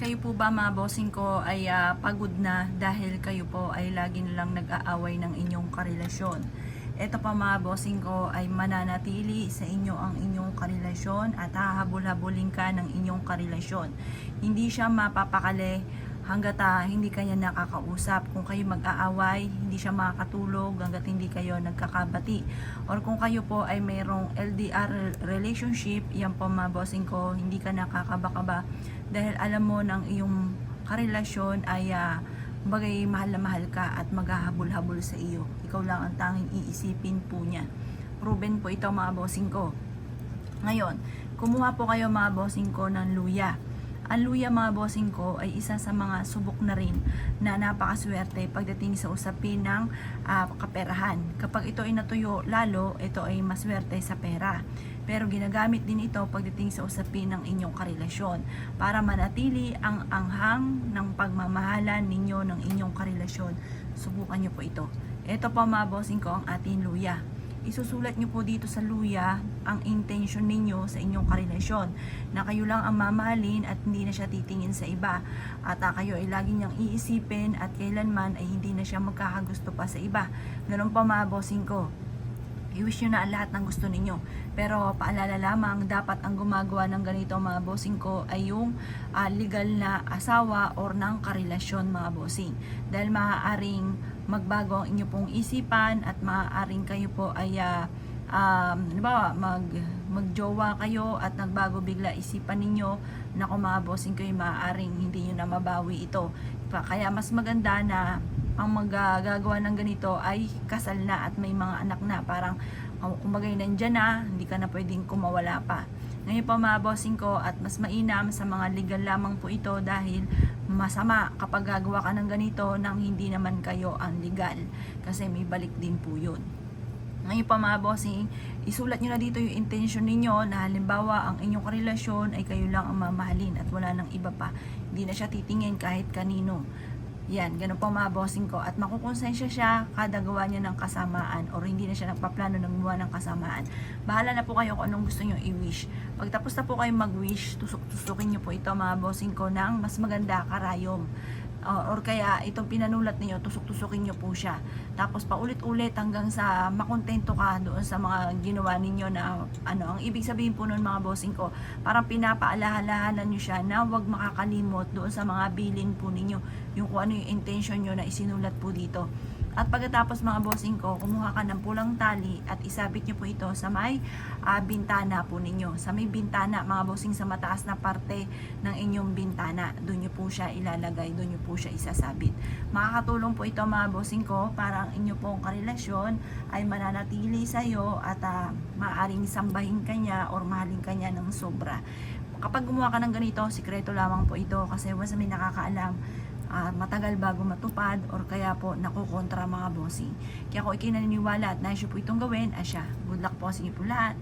Kayo po ba mga bossing ko ay pagod na dahil kayo po ay lagi nilang nag-aaway ng inyong karelasyon? Ito pa mga bossing ko ay mananatili sa inyo ang inyong karelasyon at hahabol-habulin ka ng inyong karelasyon. Hindi siya mapapakali hanggat hindi kanya nakakausap. Kung kayo mag-aaway, hindi siya makakatulog hanggat hindi kayo nagkakabati. Or kung kayo po ay mayroong LDR relationship, yan po mga bossing ko, hindi ka nakakabakaba dahil alam mo ng iyong karelasyon ay bagay mahal na mahal ka at maghahabol-habol sa iyo. Ikaw lang ang tanging iisipin po niya. Proven po ito mga bossing ko. Ngayon, kumuha po kayo mga bossing ko ng luya. Ang luya mga bossing ko ay isa sa mga subok na rin na napakaswerte pagdating sa usapin ng kaperahan. Kapag ito ay natuyo lalo, ito ay maswerte sa pera. Pero ginagamit din ito pagdating sa usapin ng inyong karelasyon para manatili ang anghang ng pagmamahalan ninyo ng inyong karelasyon. Subukan nyo po ito. Ito po mga bossing ko ang ating luya. Isusulat nyo po dito sa luya ang intention ninyo sa inyong karelasyon na kayo lang ang mamahalin at hindi na siya titingin sa iba at kayo ay lagi niyang iisipin at kailanman ay hindi na siya magkakagusto pa sa iba. Ganun pa mga bossing ko, i-wish nyo na ang lahat ng gusto ninyo, pero paalala lamang, dapat ang gumagawa ng ganito mga bossing ko ay yung legal na asawa or ng karelasyon mga bossing, dahil maaaring magbago ang inyo pong isipan at maaaring kayo po ay diba, magjowa kayo at nagbago bigla isipan ninyo na kung mga bossing kayo maaaring hindi nyo na mabawi ito. Kaya mas maganda na ang magagawa ng ganito ay kasal na at may mga anak na, parang kumagay nandyan na, hindi ka na pwedeng kumawala pa. Ngayon pa mga bossing ko, at mas mainam sa mga legal lamang po ito dahil masama kapag gagawa ka ng ganito nang hindi naman kayo ang legal kasi may balik din po yun. Ngayon pa mga bossing, isulat nyo na dito yung intention ninyo na halimbawa ang inyong karelasyon ay kayo lang ang mamahalin at wala nang iba pa. Hindi na siya titingin kahit kanino. Yan, ganun po mga bossing ko. At makukonsensya siya kada gawa niya ng kasamaan or hindi na siya nagpaplano ng gawa ng kasamaan. Bahala na po kayo kung anong gusto niyo i-wish. Pagtapos na po kayo mag-wish, tusok-tusukin niyo po ito mga bossing ko ng mas maganda karayom. Or kaya itong pinanulat niyo, tusok-tusukin niyo po siya. Tapos paulit-ulit hanggang sa makontento ka doon sa mga ginawa ninyo na ang ibig sabihin po noon mga bossing ko, parang pinapaalahanan niyo siya na huwag makakalimot doon sa mga bilin po ninyo, yung kung ano yung intention niyo na isinulat po dito. At pagkatapos mga bossing ko, kumuha ka ng pulang tali at isabit nyo po ito sa may bintana po ninyo. Sa may bintana mga bossing, sa mataas na parte ng inyong bintana. Doon nyo po siya ilalagay, doon nyo po siya isasabit. Makakatulong po ito mga bossing ko para ang inyo pong karelasyon ay mananatili sa iyo at maaaring sambahin kanya or mahalin kanya ng sobra. Kapag gumawa ka ng ganito, sikreto lamang po ito kasi once may nakakaalam, matagal bago matupad or kaya po nakukontra mga bossing. Kaya kung ikinaniniwala at nais po itong gawin, asya. Good luck po sa inyo po lahat.